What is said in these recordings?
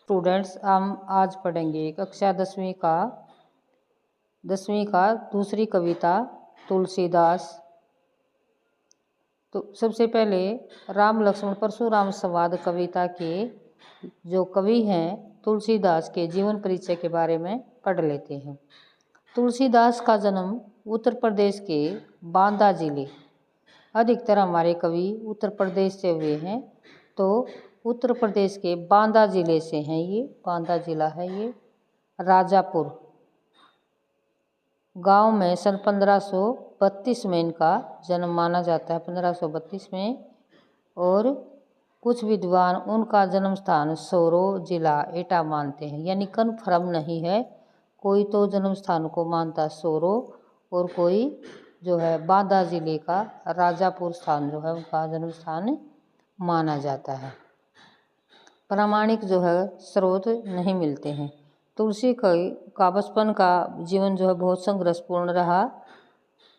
Students, हम आज पढ़ेंगे कक्षा 10वीं का दूसरी कविता तुलसीदास। तो सबसे पहले राम लक्ष्मण परशुराम संवाद कविता के जो कवि हैं तुलसीदास के जीवन परिचय के बारे में पढ़ लेते हैं। तुलसीदास का जन्म उत्तर प्रदेश के बांदा जिले, अधिकतर हमारे कवि उत्तर प्रदेश से हुए हैं, तो उत्तर प्रदेश के बांदा जिले से हैं। ये बांदा जिला है। ये राजापुर गांव में सन 1532 में इनका जन्म माना जाता है, 1532 में। और कुछ विद्वान उनका जन्म स्थान सोरो जिला एटा मानते हैं, यानी कन्फर्म नहीं है। कोई तो जन्म स्थान को मानता है सोरो, और कोई जो है बांदा जिले का राजापुर स्थान जो है उनका जन्म स्थान माना जाता है। प्रामाणिक जो है स्रोत नहीं मिलते हैं। तुलसी का बचपन का जीवन जो है बहुत संघर्षपूर्ण रहा।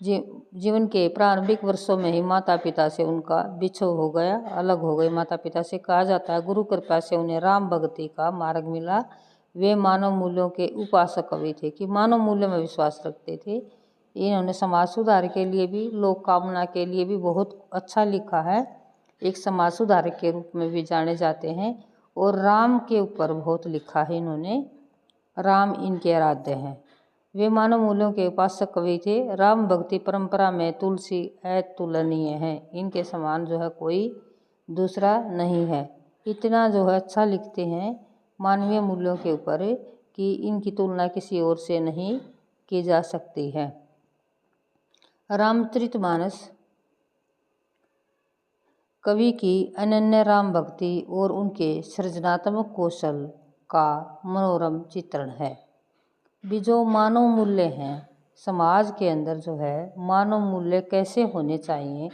जीवन के प्रारंभिक वर्षों में ही माता पिता से उनका बिछोह हो गया, अलग हो गए माता पिता से। कहा जाता है गुरु कृपा से उन्हें राम भक्ति का मार्ग मिला। वे मानव मूल्यों के उपासक कवि थे, कि मानव मूल्यों में विश्वास रखते थे। इन्होंने समाज सुधार के लिए भी, लोक कामना के लिए भी बहुत अच्छा लिखा है। एक समाज सुधारक के रूप में भी जाने जाते हैं। और राम के ऊपर बहुत लिखा है इन्होंने। राम इनके आराध्य हैं। वे मानव मूल्यों के उपासक कवि थे। राम भक्ति परंपरा में तुलसी अतुलनीय है। इनके समान जो है कोई दूसरा नहीं है। इतना जो है अच्छा लिखते हैं मानवीय मूल्यों के ऊपर कि इनकी तुलना किसी और से नहीं की जा सकती है। रामचरितमानस कवि की अनन्य राम भक्ति और उनके सृजनात्मक कौशल का मनोरम चित्रण है। भी जो मानव मूल्य हैं समाज के अंदर, जो है मानव मूल्य कैसे होने चाहिए,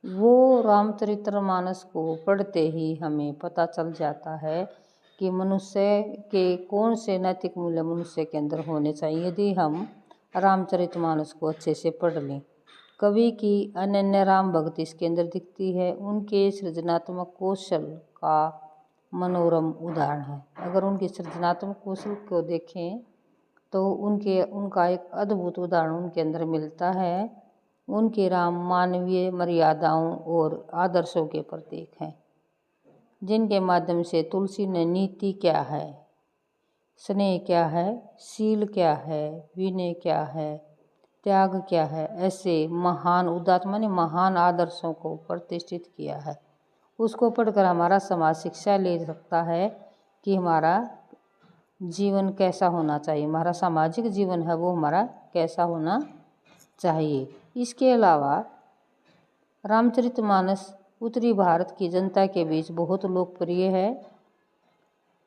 वो रामचरितमानस को पढ़ते ही हमें पता चल जाता है कि मनुष्य के कौन से नैतिक मूल्य मनुष्य के अंदर होने चाहिए, यदि हम रामचरितमानस को अच्छे से पढ़ लें। कवि की अनन्य राम भक्ति इसके अंदर दिखती है। उनके सृजनात्मक कौशल का मनोरम उदाहरण है। अगर उनके सृजनात्मक कौशल को देखें तो उनका एक अद्भुत उदाहरण उनके अंदर मिलता है। उनके राम मानवीय मर्यादाओं और आदर्शों के प्रतीक हैं, जिनके माध्यम से तुलसी ने नीति क्या है, स्नेह क्या है, शील क्या है, विनय क्या है, त्याग क्या है, ऐसे महान उदात्त माने महान आदर्शों को प्रतिष्ठित किया है। उसको पढ़कर हमारा समाज शिक्षा ले सकता है कि हमारा जीवन कैसा होना चाहिए, हमारा सामाजिक जीवन है वो हमारा कैसा होना चाहिए। इसके अलावा रामचरितमानस उत्तरी भारत की जनता के बीच बहुत लोकप्रिय है।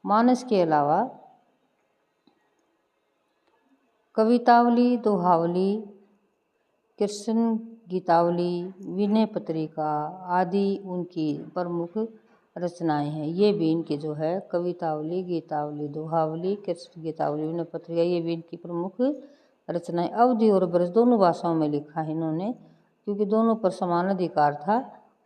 मानस के अलावा कवितावली, दोहावली, कृष्ण गीतावली, विनय पत्रिका आदि उनकी प्रमुख रचनाएं हैं। ये भी इनके जो है कवितावली, गीतावली, दोहावली, कृष्ण गीतावली, विनय पत्रिका, ये भी इनकी प्रमुख रचनाएं। अवधी और ब्रज दोनों भाषाओं में लिखा है इन्होंने, क्योंकि दोनों पर समान अधिकार था।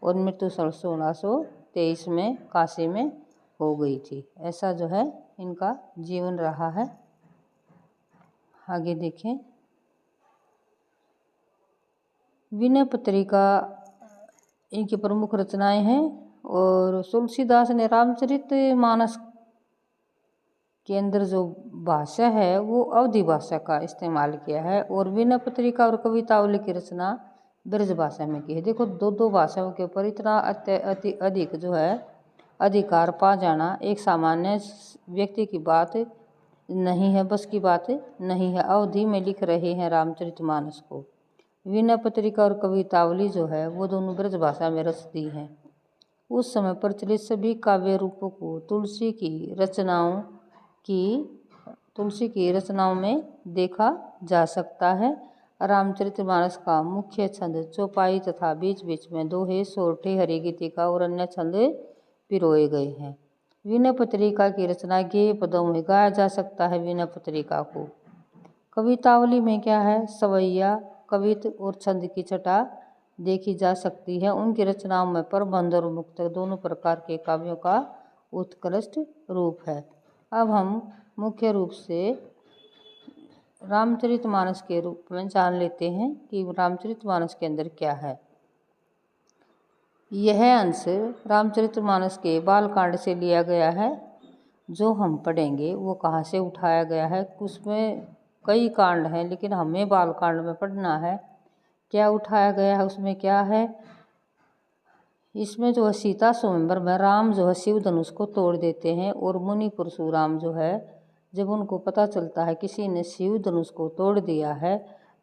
और मृत्यु 1623 में काशी में हो गई थी। ऐसा जो है इनका जीवन रहा है। आगे देखें। विनय पत्रिका इनकी प्रमुख रचनाएं हैं। और तुलसीदास ने रामचरितमानस के अंदर जो भाषा है वो अवधी भाषा का इस्तेमाल किया है। और विनय पत्रिका और कवितावली की रचना ब्रज भाषा में की है। देखो, दो भाषाओं के ऊपर इतना अधिक जो है अधिकार पा जाना एक सामान्य व्यक्ति की बात नहीं है, बस की बात नहीं है। अवधी में लिख रहे हैं रामचरितमानस को। विनय पत्रिका और कवितावली जो है वो दोनों ब्रज भाषा में रच दी हैं। उस समय प्रचलित सभी काव्य रूपों को तुलसी की रचनाओं में देखा जा सकता है। रामचरितमानस का मुख्य छंद चौपाई तथा बीच बीच में दोहे, सोरठे, हरि गीतिका और अन्य छंद पिरोए गए हैं। विनय पत्रिका की रचना गेय पदों में गाया जा सकता है। विनय पत्रिका को कवितावली में क्या है, सवैया, कवित्व और छंद की छटा देखी जा सकती है। उनकी रचनाओं में प्रबंध और मुक्तक दोनों प्रकार के काव्यों का उत्कृष्ट रूप है। अब हम मुख्य रूप से रामचरितमानस के रूप में जान लेते हैं कि रामचरितमानस के अंदर क्या है। यह अंश रामचरितमानस के बालकांड से लिया गया है। जो हम पढ़ेंगे वो कहाँ से उठाया गया है, उसमें कई कांड हैं लेकिन हमें बालकांड में पढ़ना है। क्या उठाया गया है, उसमें क्या है। इसमें जो है सीता स्वयंवर में राम जो है शिव धनुष को तोड़ देते हैं और मुनि परशुराम जो है जब उनको पता चलता है किसी ने शिव धनुष को तोड़ दिया है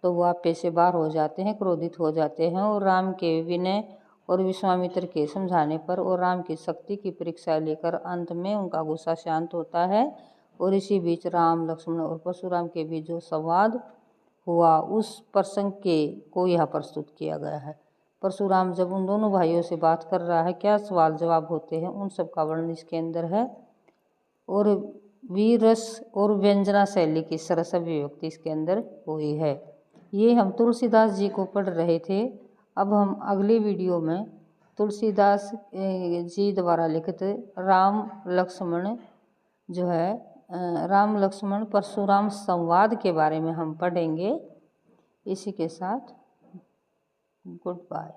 तो वो आपे से बाहर हो जाते हैं, क्रोधित हो जाते हैं और राम के विनय और विश्वामित्र के समझाने पर और राम की शक्ति की परीक्षा लेकर अंत में उनका गुस्सा शांत होता है। और इसी बीच राम लक्ष्मण और परशुराम के बीच जो संवाद हुआ उस प्रसंग को यहाँ प्रस्तुत किया गया है। परशुराम जब उन दोनों भाइयों से बात कर रहा है, क्या सवाल जवाब होते हैं, उन सब का वर्णन इसके अंदर है। और वीर रस और व्यंजना शैली की सरस अभिव्यक्ति इसके अंदर हुई है। ये हम तुलसीदास जी को पढ़ रहे थे। अब हम अगले वीडियो में तुलसीदास जी द्वारा लिखित राम लक्ष्मण जो है राम लक्ष्मण परशुराम संवाद के बारे में हम पढ़ेंगे। इसी के साथ गुड बाय।